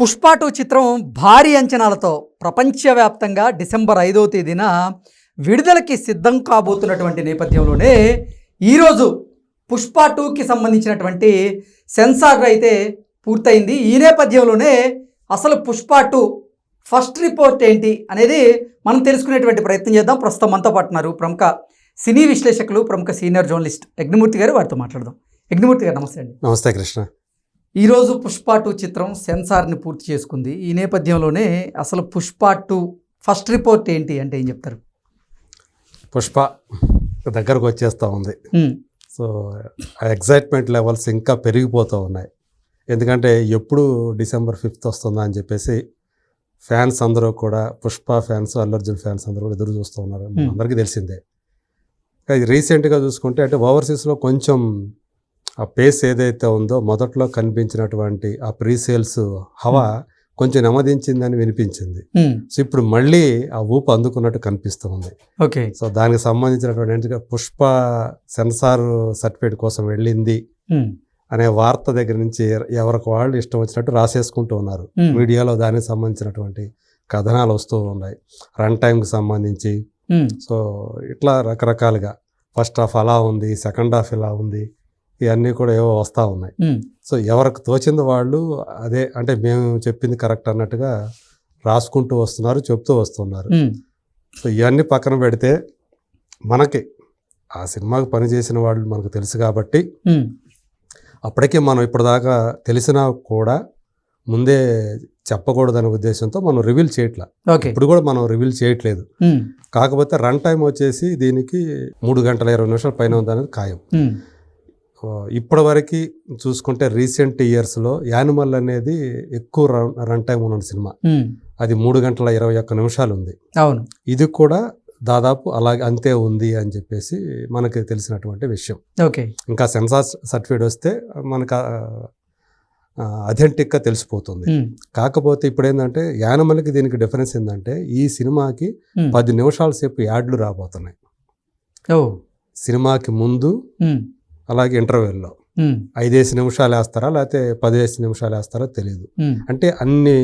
పుష్ప 2 చిత్రం భారీ అంచనాలతో ప్రపంచవ్యాప్తంగా డిసెంబర్ 5వ తేదీన విడుదలకి సిద్ధం కాబోతున్నటువంటి నేపథ్యంలోనే ఈరోజు పుష్ప 2కి సంబంధించినటువంటి సెన్సార్ అయితే పూర్తయింది. ఈ నేపథ్యంలోనే అసలు పుష్ప 2 ఫస్ట్ రిపోర్ట్ ఏంటి అనేది మనం తెలుసుకునేటువంటి ప్రయత్నం చేద్దాం. ప్రస్తుతం మనతో పాటు ఉన్నారు ప్రముఖ సినీ విశ్లేషకులు, ప్రముఖ సీనియర్ జర్నలిస్ట్ యజ్ఞమూర్తి గారు. వారితో మాట్లాడదాం. యజ్ఞమూర్తి గారు నమస్తే అండి. నమస్తే కృష్ణ. ఈరోజు పుష్ప 2 చిత్రం సెన్సార్ని పూర్తి చేసుకుంది. ఈ నేపథ్యంలోనే అసలు పుష్ప 2 ఫస్ట్ రిపోర్ట్ ఏంటి అంటే ఏం చెప్తారు? పుష్ప దగ్గరకు వచ్చేస్తూ ఉంది. సో ఎగ్జైట్మెంట్ లెవెల్స్ ఇంకా పెరిగిపోతూ ఉన్నాయి. ఎందుకంటే ఎప్పుడు డిసెంబర్ 5th వస్తుందా అని చెప్పేసి ఫ్యాన్స్ అందరూ కూడా, పుష్ప ఫ్యాన్స్, అల్లు అర్జున్ ఫ్యాన్స్ అందరూ కూడా ఎదురు చూస్తూ ఉన్నారు. అందరికీ తెలిసిందే. రీసెంట్గా చూసుకుంటే అంటే ఓవర్సీస్లో కొంచెం ఆ పేస్ ఏదైతే ఉందో మొదట్లో కనిపించినటువంటి ఆ ప్రీ సేల్స్ హవా కొంచెం నెమ్మదించిందని వినిపించింది. సో ఇప్పుడు మళ్ళీ ఆ ఊపు అందుకున్నట్టు కనిపిస్తూ ఉంది. ఓకే. సో దానికి సంబంధించినటువంటి పుష్ప సెన్సార్ సర్టిఫికేట్ కోసం వెళ్ళింది అనే వార్త దగ్గర నుంచి ఎవరికి వాళ్ళు ఇష్టం వచ్చినట్టు రాసేసుకుంటూ ఉన్నారు. మీడియాలో దానికి సంబంధించినటువంటి కథనాలు వస్తూ ఉన్నాయి, రన్ టైంకి సంబంధించి. సో ఇట్లా రకరకాలుగా ఫస్ట్ హాఫ్ అలా ఉంది, సెకండ్ హాఫ్ ఇలా ఉంది, ఇవన్నీ కూడా ఏవో వస్తూ ఉన్నాయి. సో ఎవరికి తోచింది వాళ్ళు అదే, అంటే మేము చెప్పింది కరెక్ట్ అన్నట్టుగా రాసుకుంటూ వస్తున్నారు, చెప్తూ వస్తున్నారు. సో ఇవన్నీ పక్కన పెడితే మనకి ఆ సినిమాకి పనిచేసిన వాళ్ళు మనకు తెలుసు కాబట్టి అప్పటికే మనం ఇప్పటిదాకా తెలిసినా కూడా ముందే చెప్పకూడదనే ఉద్దేశంతో మనం రివీల్ చేయట్లా. ఇప్పుడు కూడా మనం రివీల్ చేయట్లేదు. కాకపోతే రన్ టైం వచ్చేసి దీనికి 3 గంటల 20 నిమిషాల పైన ఉందనేది ఖాయం. ఇప్పటి వరకు చూసుకుంటే రీసెంట్ ఇయర్స్లో యానిమల్ అనేది ఎక్కువ రన్ టైం ఉన్న సినిమా. అది 3 గంటల 21 నిమిషాలు ఉంది. అవును, ఇది కూడా దాదాపు అలాగే అంతే ఉంది అని చెప్పేసి మనకి తెలిసినటువంటి విషయం. ఓకే. ఇంకా సెన్సార్ సర్టిఫికేట్ వస్తే మనకు అథెంటిక్గా తెలిసిపోతుంది. కాకపోతే ఇప్పుడు ఏంటంటే యానిమల్కి దీనికి డిఫరెన్స్ ఏంటంటే ఈ సినిమాకి 10 నిమిషాల సేపు యాడ్లు రాబోతున్నాయి. సినిమాకి ముందు అలాగే ఇంటర్వెల్లో 5 నిమిషాలు వేస్తారా లేకపోతే 15 నిమిషాలు వేస్తారా తెలియదు. అంటే అన్ని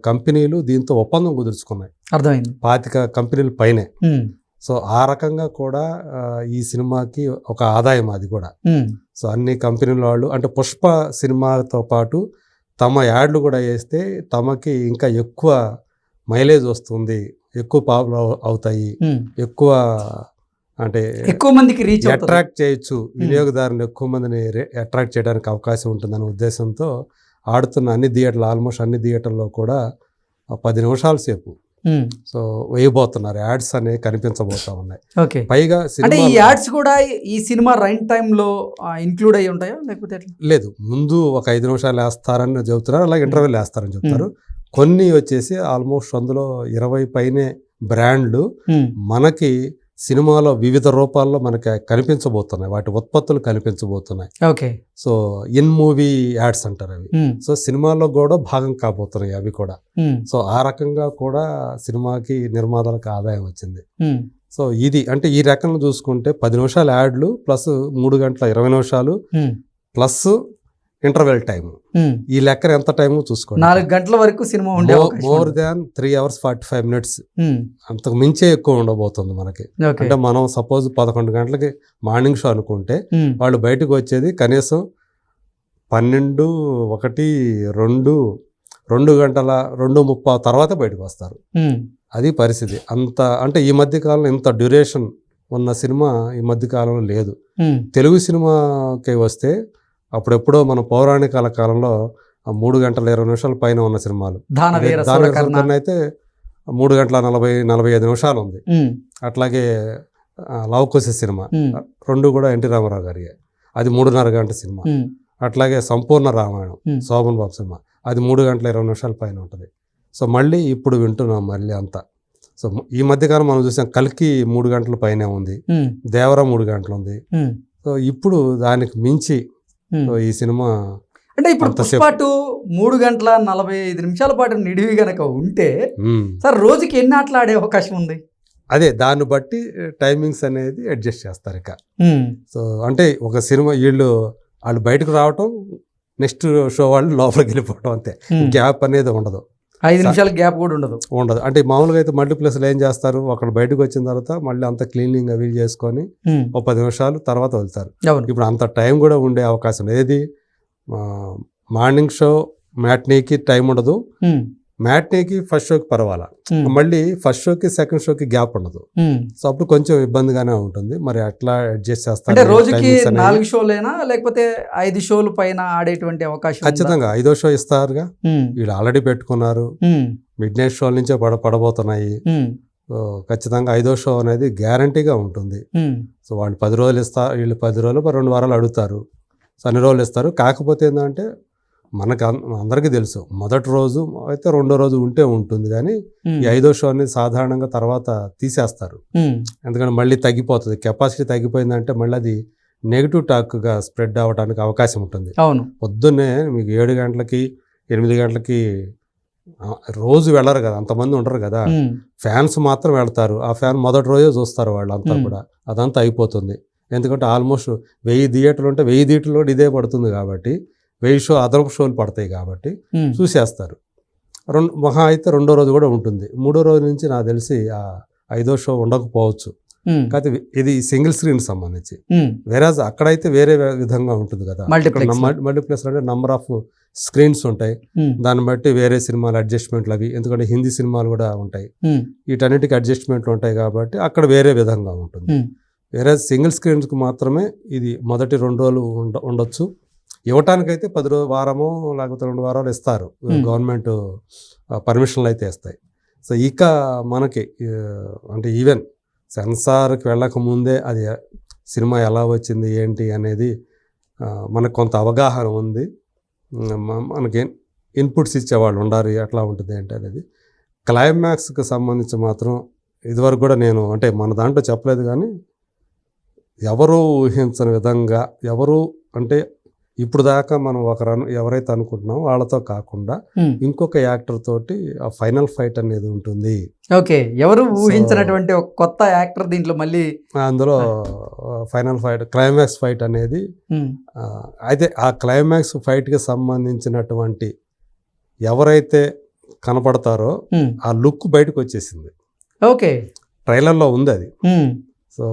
కంపెనీలు దీంతో ఒప్పందం కుదుర్చుకున్నాయి. అర్థమైంది, 25 కంపెనీల పైనే. సో ఆ రకంగా కూడా ఈ సినిమాకి ఒక ఆదాయం అది కూడా. సో అన్ని కంపెనీల వాళ్ళు అంటే పుష్ప సినిమాతో పాటు తమ యాడ్లు కూడా వేస్తే తమకి ఇంకా ఎక్కువ మైలేజ్ వస్తుంది, ఎక్కువ పాపులర్ అవుతాయి, ఎక్కువ అంటే ఎక్కువ మందికి రీచ్ అట్రాక్ట్ చేయొచ్చు, వినియోగదారులు ఎక్కువ మందిని అట్రాక్ట్ చేయడానికి అవకాశం ఉంటుందనే ఉద్దేశంతో ఆడుతున్న అన్ని థియేటర్లు, ఆల్మోస్ట్ అన్ని థియేటర్లో కూడా 10 నిమిషాల సేపు సో వేయబోతున్నారు. యాడ్స్ అనేవి కనిపించబోతా ఉన్నాయి. ఓకే. పైగా ఈ యాడ్స్ కూడా ఈ సినిమా రన్ టైంలో ఇంక్లూడ్ అయ్యి ఉంటాయా లేకపోతే లేదు? ముందు ఒక 5 నిమిషాలు వేస్తారని చెబుతున్నారు, అలాగే ఇంటర్వెల్ వేస్తారని చెప్తారు. కొన్ని వచ్చేసి ఆల్మోస్ట్ అందులో 20 పైనే బ్రాండ్లు మనకి సినిమాలో వివిధ రూపాల్లో మనకి కనిపించబోతున్నాయి, వాటి ఉత్పత్తులు కనిపించబోతున్నాయి. Okay. So in movie ads అంటారు అవి. సో సినిమాలో కూడా భాగం కాబోతున్నాయి అవి కూడా. సో ఆ రకంగా కూడా సినిమాకి నిర్మాతలకు ఆదాయం వచ్చింది. సో ఇది అంటే ఈ రకంగా చూసుకుంటే 10 నిమిషాల యాడ్లు ప్లస్ 3 గంటల 20 నిమిషాలు ప్లస్ ఇంటర్వెల్ టైం, ఈ లెక్కన ఎంత టైము చూసుకోండి. 4 గంటల వరకు సినిమా ఉండే మోర్ దాన్ 3 hours 45 minutes, అంతకు మించే ఎక్కువ ఉండబోతుంది మనకి. అంటే మనం సపోజ్ 11 గంటలకి మార్నింగ్ షో అనుకుంటే వాళ్ళు బయటకు వచ్చేది కనీసం 12, 1, 2 గంటల 2:30 తర్వాత బయటకు వస్తారు. అది పరిస్థితి. అంత అంటే ఈ మధ్య కాలంలో ఇంత డ్యూరేషన్ ఉన్న సినిమా ఈ మధ్య కాలంలో లేదు. తెలుగు సినిమాకి వస్తే అప్పుడెప్పుడో మన పౌరాణికాల కాలంలో 3 గంటల 20 నిమిషాల పైన ఉన్న సినిమాలు, దానవీర అయితే 3 గంటల 45 నిమిషాలు ఉంది. అట్లాగే లవకుశ సినిమా 2 కూడా ఎన్టీ రామారావు గారి, అది 3.5 గంటల సినిమా. అట్లాగే సంపూర్ణ రామాయణం శోభన్ బాబు సినిమా, అది 3 గంటల 20 నిమిషాల పైన ఉంటుంది. సో మళ్ళీ ఇప్పుడు వింటున్నాం మళ్ళీ అంతా. సో ఈ మధ్యకాలం మనం చూసాం కల్కి 3 గంటల పైనే ఉంది, దేవరా 3 గంటలు ఉంది. సో ఇప్పుడు దానికి మించి ఈ సినిమా అంటే ఇప్పుడు పుష్ప 2 3 గంటల 45 నిమిషాల పాటు నిడివి గనక ఉంటే సార్ రోజుకి ఎన్ని ఆటలు ఆడే అవకాశం ఉంది? అదే దాన్ని బట్టి టైమింగ్స్ అనేది అడ్జస్ట్ చేస్తారు ఇక. సో అంటే ఒక సినిమా వాళ్ళు బయటకు రావటం నెక్స్ట్ షో వాళ్ళు లోపలికి వెళ్ళిపోవడం అంతే. గ్యాప్ అనేది ఉండదు, 5 నిమిషాల గ్యాప్ కూడా ఉండదు. అంటే మామూలుగా అయితే మల్టీప్లెక్స్లో ఏం చేస్తారు, అక్కడ బయటకు వచ్చిన తర్వాత మళ్ళీ అంత క్లీనింగ్ అవి చేసుకొని ఒక 10 నిమిషాలు తర్వాత వెళ్తారు. ఇప్పుడు అంత టైం కూడా ఉండే అవకాశం లేదు. ఏది మార్నింగ్ షో మ్యాట్నీకి టైం ఉండదు, మ్యాట్నీకి ఫస్ట్ షోకి పర్వాలా, మళ్ళీ ఫస్ట్ షోకి సెకండ్ షోకి గ్యాప్ ఉండదు. సో అప్పుడు కొంచెం ఇబ్బందిగానే ఉంటుంది. మరి అట్లా అడ్జస్ట్ చేస్తారు. అంటే రోజుకి 4 షోలేనా లేకపోతే 5 షోలు పైన ఆడేటువంటి అవకాశం? ఖచ్చితంగా 5వ షో ఇస్తారుగా, వీళ్ళు ఆల్రెడీ పెట్టుకున్నారు, మిడ్ నైట్ షో నుంచే పడబోతున్నాయి. సో ఖచ్చితంగా 5వ షో అనేది గ్యారంటీగా ఉంటుంది. సో వాళ్ళు 10 రోజులు ఇస్తారు, వీళ్ళు 10 రోజులు 2 వారాలు అడుగుతారు, సో అన్ని రోజులు ఇస్తారు. కాకపోతే ఏంటంటే మనకు అందరికీ తెలుసు, మొదటి రోజు అయితే 2వ రోజు ఉంటే ఉంటుంది, కానీ ఈ 5వ షో అనేది సాధారణంగా తర్వాత తీసేస్తారు. ఎందుకంటే మళ్ళీ తగ్గిపోతుంది, కెపాసిటీ తగ్గిపోయిందంటే మళ్ళీ అది నెగిటివ్ టాక్గా స్ప్రెడ్ అవ్వడానికి అవకాశం ఉంటుంది. పొద్దున్నే మీకు 7 గంటలకి 8 గంటలకి రోజు వెళ్ళరు కదా, అంతమంది ఉండరు కదా, ఫ్యాన్స్ మాత్రం వెళ్తారు. ఆ ఫ్యాన్ మొదటి రోజే చూస్తారు వాళ్ళంతా కూడా, అదంతా అయిపోతుంది. ఎందుకంటే ఆల్మోస్ట్ 1000 థియేటర్లు ఉంటే 1000 థియేటర్లు కూడా ఇదే పడుతుంది కాబట్టి 1000 షో అదనపు షోలు పడతాయి కాబట్టి చూసేస్తారు. మహా అయితే 2వ రోజు కూడా ఉంటుంది. 3వ రోజు నుంచి నాకు తెలిసి ఆ 5వ షో ఉండకపోవచ్చు. కాకపోతే ఇది సింగిల్ స్క్రీన్ సంబంధించి, వేరేజ్ అక్కడైతే వేరే విధంగా ఉంటుంది కదా. మల్టీప్లెక్స్ అంటే నంబర్ ఆఫ్ స్క్రీన్స్ ఉంటాయి, దాన్ని బట్టి వేరే సినిమాలు అడ్జస్ట్మెంట్లు అవి, ఎందుకంటే హిందీ సినిమాలు కూడా ఉంటాయి, వీటన్నిటికీ అడ్జస్ట్మెంట్లు ఉంటాయి కాబట్టి అక్కడ వేరే విధంగా ఉంటుంది. వేరే సింగిల్ స్క్రీన్స్కి మాత్రమే ఇది మొదటి 2 రోజులు ఉండొచ్చు. ఇవ్వటానికైతే 10 వారమో లేకపోతే 2 వారాలు ఇస్తారు, గవర్నమెంట్ పర్మిషన్లు అయితే ఇస్తాయి. సో ఇక మనకి అంటే ఈవెన్ సెన్సార్కి వెళ్ళక ముందే అది సినిమా ఎలా వచ్చింది ఏంటి అనేది మనకు కొంత అవగాహన ఉంది. మనకి ఇన్పుట్స్ ఇచ్చేవాళ్ళు ఉండాలి, ఎట్లా ఉంటుంది ఏంటి అనేది. క్లైమాక్స్కి సంబంధించి మాత్రం ఇదివరకు కూడా నేను అంటే మన దాంట్లో చెప్పలేదు, కానీ ఎవరూ ఊహించని విధంగా, ఎవరు అంటే ఇప్పుడు దాకా మనం ఎవరైతే అనుకుంటున్నామో వాళ్ళతో కాకుండా ఇంకొక యాక్టర్ తోటి ఆ ఫైనల్ ఫైట్ అనేది ఉంటుంది. ఓకే, ఎవరు ఊహించినటువంటి ఒక కొత్త యాక్టర్ దీంట్లో మళ్ళీ అందులో ఫైనల్ ఫైట్, క్లైమాక్స్ ఫైట్ అనేది. అయితే ఆ క్లైమాక్స్ ఫైట్కి సంబంధించినటువంటి ఎవరైతే కనపడతారో ఆ లుక్ బయటకు వచ్చేసింది. ఓకే, ట్రైలర్లో ఉంది అది. సో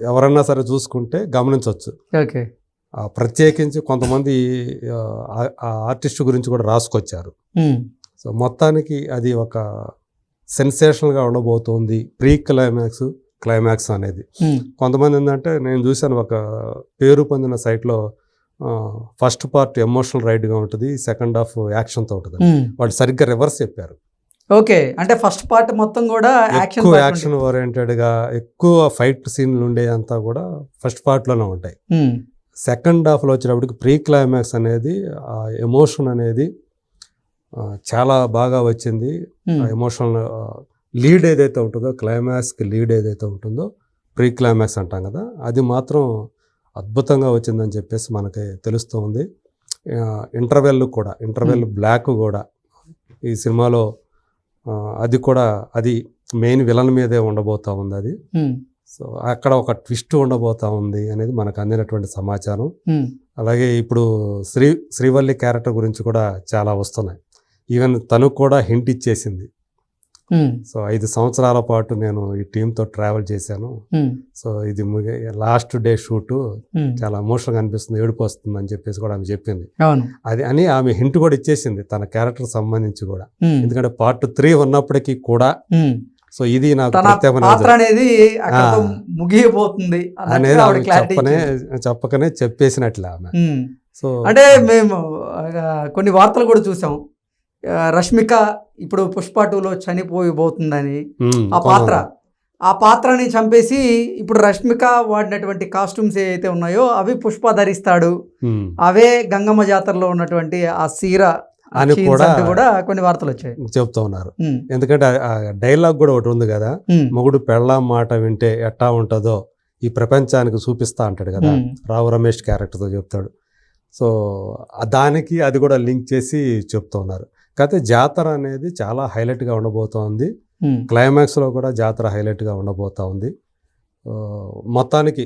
ఎవరన్నా సరే చూసుకుంటే గమనించవచ్చు. ఓకే, ప్రత్యేకించి కొంతమంది ఆర్టిస్ట్ గురించి కూడా రాసుకొచ్చారు. సో మొత్తానికి అది ఒక సెన్సేషనల్గా ఉండబోతుంది ప్రీ క్లైమాక్స్ అనేది. కొంతమంది ఏంటంటే నేను చూశాను, ఒక పేరు పొందిన సైట్లో ఫస్ట్ పార్ట్ ఎమోషనల్ రైడ్గా ఉంటుంది, సెకండ్ హాఫ్ యాక్షన్తో ఉంటుంది. వాళ్ళు సరిగ్గా రివర్స్ చెప్పారు. ఓకే, అంటే ఫస్ట్ పార్ట్ మొత్తం కూడా ఎక్కువ యాక్షన్ ఓరియంటెడ్గా, ఎక్కువ ఫైట్ సీన్లు ఉండేదంతా కూడా ఫస్ట్ పార్ట్లోనే ఉంటాయి. సెకండ్ హాఫ్లో వచ్చేటప్పటికి ప్రీ క్లైమాక్స్ అనేది ఆ ఎమోషన్ అనేది చాలా బాగా వచ్చింది. ఆ ఎమోషనల్ లీడ్ ఏదైతే ఉంటుందో, క్లైమాక్స్కి లీడ్ ఏదైతే ఉంటుందో ప్రీ క్లైమాక్స్ అంటాం కదా, అది మాత్రం అద్భుతంగా వచ్చిందని చెప్పేసి మనకి తెలుస్తూ ఉంది. ఇంటర్వెల్ బ్లాక్ కూడా ఈ సినిమాలో అది మెయిన్ విలన్ మీదే ఉండబోతా ఉంది అది. సో అక్కడ ఒక ట్విస్ట్ ఉండబోతా ఉంది అనేది మనకు అందినటువంటి సమాచారం. అలాగే ఇప్పుడు శ్రీవల్లి క్యారెక్టర్ గురించి కూడా చాలా వస్తున్నాయి. ఈవెన్ తను కూడా హింట్ ఇచ్చేసింది. సో 5 సంవత్సరాల పాటు నేను ఈ టీంతో ట్రావెల్ చేశాను, సో ఇది లాస్ట్ డే షూట్, చాలా ఎమోషనల్గా అనిపిస్తుంది, ఏడుపు వస్తుంది అని చెప్పేసి కూడా ఆమె చెప్పింది. అది అని ఆమె హింట్ కూడా ఇచ్చేసింది తన క్యారెక్టర్ సంబంధించి కూడా. ఎందుకంటే పార్ట్ 3 ఉన్నప్పటికీ కూడా సో ఇది నాకు ముగిపోతుంది అనేది చెప్పకనే చెప్పేసినట్లే ఆమె. సో అంటే మేము కొన్ని వార్తలు కూడా చూసాం, రష్మిక ఇప్పుడు పుష్ప 2లో చనిపోయిపోతుందని. ఆ పాత్రని చంపేసి ఇప్పుడు రష్మిక వాడినటువంటి కాస్ట్యూమ్స్ ఏవైతే ఉన్నాయో అవి పుష్ప ధరిస్తాడు, అవే గంగమ్మ జాతరలో ఉన్నటువంటి ఆ సీర అని కూడా కొన్ని వార్తలు వచ్చాయి, చెప్తూ ఉన్నారు. ఎందుకంటే ఆ డైలాగ్ కూడా ఒకటి ఉంది కదా, మొగుడు పెళ్ళాం మాట వింటే ఎట్టా ఉంటుందో ఈ ప్రపంచానికి చూపిస్తా అంటాడు కదా, రావు రమేష్ క్యారెక్టర్తో చెప్తాడు. సో దానికి అది కూడా లింక్ చేసి చెప్తూ ఉన్నారు. కాకపోతే జాతర అనేది చాలా హైలైట్గా ఉండబోతోంది. క్లైమాక్స్లో కూడా జాతర హైలైట్గా ఉండబోతూ ఉంది. మొత్తానికి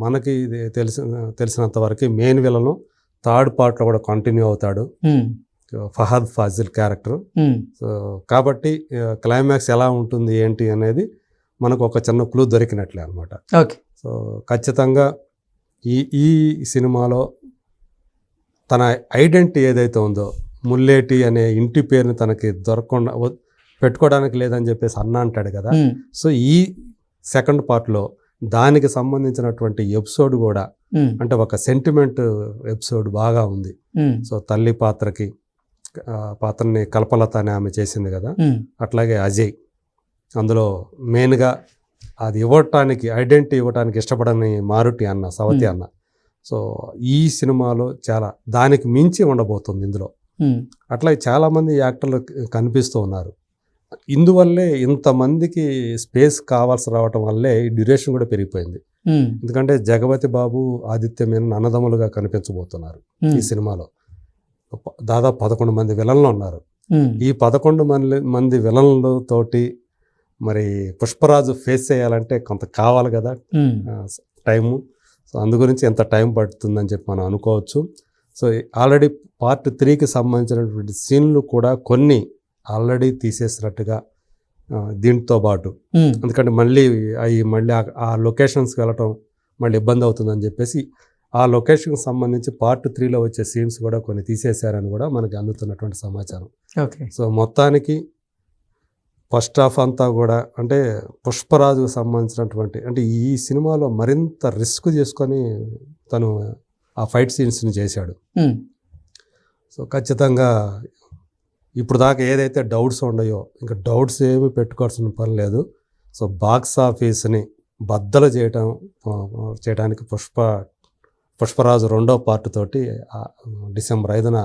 మనకి తెలిసినంత వరకు మెయిన్ విలను థర్డ్ పార్ట్లో కూడా కంటిన్యూ అవుతాడు ఫహద్ ఫాజిల్ క్యారెక్టర్. సో కాబట్టి క్లైమాక్స్ ఎలా ఉంటుంది ఏంటి అనేది మనకు ఒక చిన్న క్లూ దొరికినట్లే అనమాట. ఓకే. సో ఖచ్చితంగా ఈ సినిమాలో తన ఐడెంటిటీ ఏదైతే ఉందో, ముల్లేటి అనే ఇంటి పేరుని తనకి దొరకకుండా పెట్టుకోవడానికి లేదని చెప్పేసి అన్న అంటాడు కదా. సో ఈ సెకండ్ పార్ట్లో దానికి సంబంధించినటువంటి ఎపిసోడ్ కూడా అంటే ఒక సెంటిమెంట్ ఎపిసోడ్ బాగా ఉంది. సో తల్లి పాత్రని కల్పలత అనే ఆమె చేసింది కదా, అట్లాగే అజయ్ అందులో మెయిన్గా అది ఇవ్వటానికి ఐడెంటిటీ ఇవ్వటానికి ఇష్టపడని మారుటి అన్న, సవతి అన్న. సో ఈ సినిమాలో చాలా దానికి మించి ఉండబోతుంది ఇందులో. అట్లాగే చాలామంది యాక్టర్లు కనిపిస్తూ ఉన్నారు. ఇందువల్లే ఇంతమందికి స్పేస్ కావాల్సి రావటం వల్లే ఈ డ్యూరేషన్ కూడా పెరిగిపోయింది. ఎందుకంటే జగపతి బాబు, ఆదిత్య మేనన్ అన్నదమ్ములుగా కనిపించబోతున్నారు ఈ సినిమాలో. దాదాపు 11 మంది విలన్లు ఉన్నారు. ఈ 11 మంది విలన్లతోటి మరి పుష్పరాజు ఫేస్ చేయాలంటే కొంత కావాలి కదా టైము. సో అందు గురించి ఎంత టైం పడుతుందని చెప్పి మనం అనుకోవచ్చు. సో ఆల్రెడీ పార్ట్ 3కి సంబంధించినటువంటి సీన్లు కూడా కొన్ని ఆల్రెడీ తీసేసినట్టుగా దీంతో పాటు, ఎందుకంటే మళ్ళీ ఆ లొకేషన్స్కి వెళ్ళటం మళ్ళీ ఇబ్బంది అవుతుందని చెప్పేసి ఆ లొకేషన్కి సంబంధించి పార్ట్ 3లో వచ్చే సీన్స్ కూడా కొన్ని తీసేశారని కూడా మనకి అందుతున్నటువంటి సమాచారం. ఓకే. సో మొత్తానికి ఫస్ట్ హాఫ్ అంతా కూడా అంటే పుష్పరాజుకు సంబంధించినటువంటి అంటే ఈ సినిమాలో మరింత రిస్క్ చేసుకొని తను ఆ ఫైట్ సీన్స్ని చేశాడు. సో ఖచ్చితంగా ఇప్పుడు దాకా ఏదైతే డౌట్స్ ఉన్నాయో ఇంకా డౌట్స్ ఏమీ పెట్టుకోవాల్సిన పని లేదు. సో బాక్స్ ఆఫీస్ని బద్దలు చేయడానికి పుష్పరాజు 2వ పార్ట్ తోటి డిసెంబర్ 5న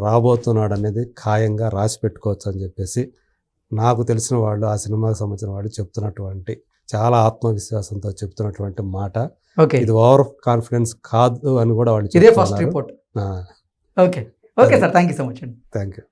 రాబోతున్నాడు అనేది ఖాయంగా రాసి పెట్టుకోవచ్చు అని చెప్పేసి నాకు తెలిసిన వాళ్ళు, ఆ సినిమాకి సంబంధించిన వాళ్ళు చెప్తున్నటువంటి చాలా ఆత్మవిశ్వాసంతో చెప్తున్నటువంటి మాట. ఇది ఓవర్ కాన్ఫిడెన్స్ కాదు అని కూడా వాళ్ళు చెప్తున్నారు. Okay sir, thank you so much అండి. Thank you.